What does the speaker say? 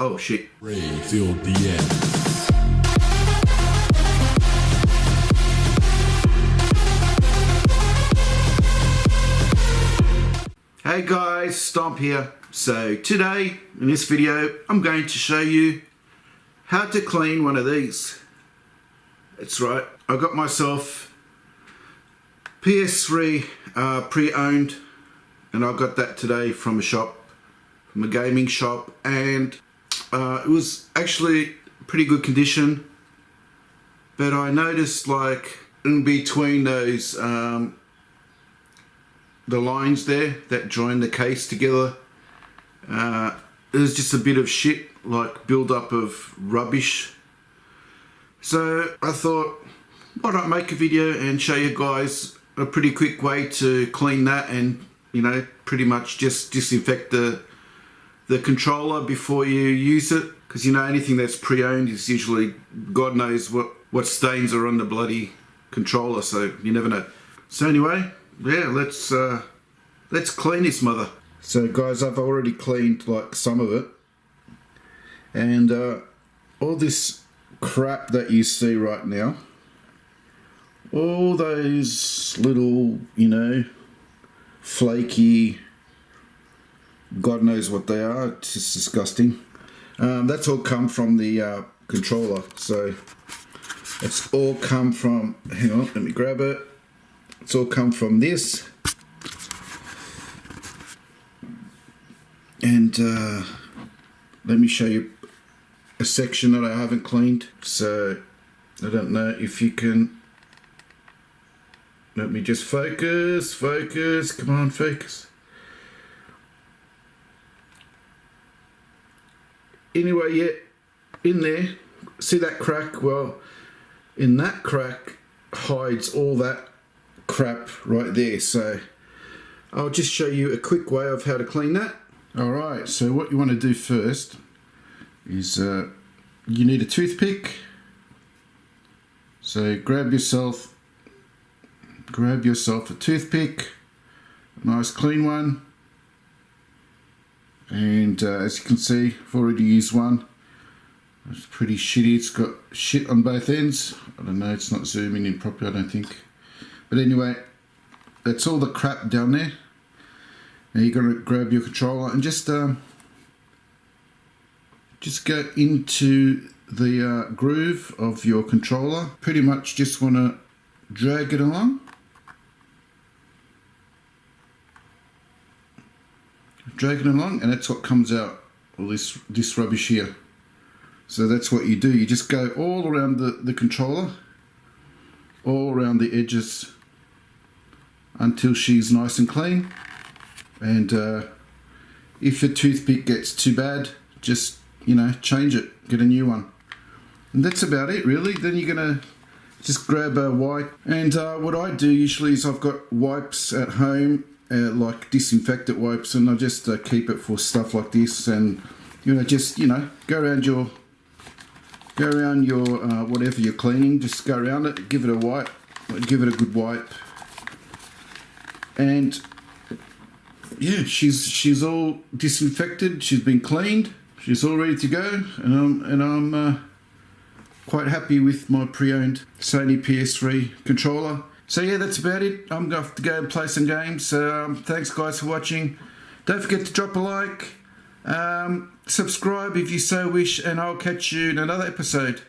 Oh shit. Ray filled the end. Hey guys, Stomp here. So today in this video I'm going to show you how to clean one of these. That's right, I got myself PS3 pre-owned, and I got that today from a gaming shop, and it was actually pretty good condition, but I noticed like in between those the lines there that join the case together, there's just a bit of shit, like build up of rubbish. So I thought, why not make a video and show you guys a pretty quick way to clean that, and you know, pretty much just disinfect the controller before you use it, because you know, anything that's pre-owned is usually God knows what stains are on the bloody controller, so you never know. So anyway, yeah, let's clean this mother. So guys, I've already cleaned like some of it, and all this crap that you see right now, all those little, you know, flaky, God knows what they are, it's just disgusting. That's all come from the controller. So it's all come from, hang on, let me grab it. It's all come from this. And let me show you a section that I haven't cleaned. So I don't know if you can, let me just focus, come on, focus. Anyway, yeah, in there, see that crack? Well, in that crack hides all that crap right there. So I'll just show you a quick way of how to clean that. Alright, so what you want to do first is you need a toothpick. So grab yourself a toothpick, a nice clean one. And as you can see, I've already used one. It's pretty shitty, it's got shit on both ends. I don't know, it's not zooming in properly, I don't think. But anyway, that's all the crap down there. Now you're going to grab your controller and just go into the groove of your controller. Pretty much just want to drag it along. Drag it along, and that's what comes out, all this rubbish here. So that's what you do. You just go all around the controller, all around the edges, until she's nice and clean. And if your toothpick gets too bad, just, you know, change it, get a new one. And that's about it really. Then you're gonna just grab a wipe. And what I do usually is I've got wipes at home, like disinfectant wipes, and I just keep it for stuff like this. And you know, just, you know, go around your whatever you're cleaning, just go around it, give it a wipe, give it a good wipe. And yeah, she's all disinfected, she's been cleaned, she's all ready to go, and I'm quite happy with my pre-owned Sony PS3 controller. So yeah, that's about it. I'm going to have to go and play some games. Thanks guys for watching. Don't forget to drop a like, subscribe if you so wish, and I'll catch you in another episode.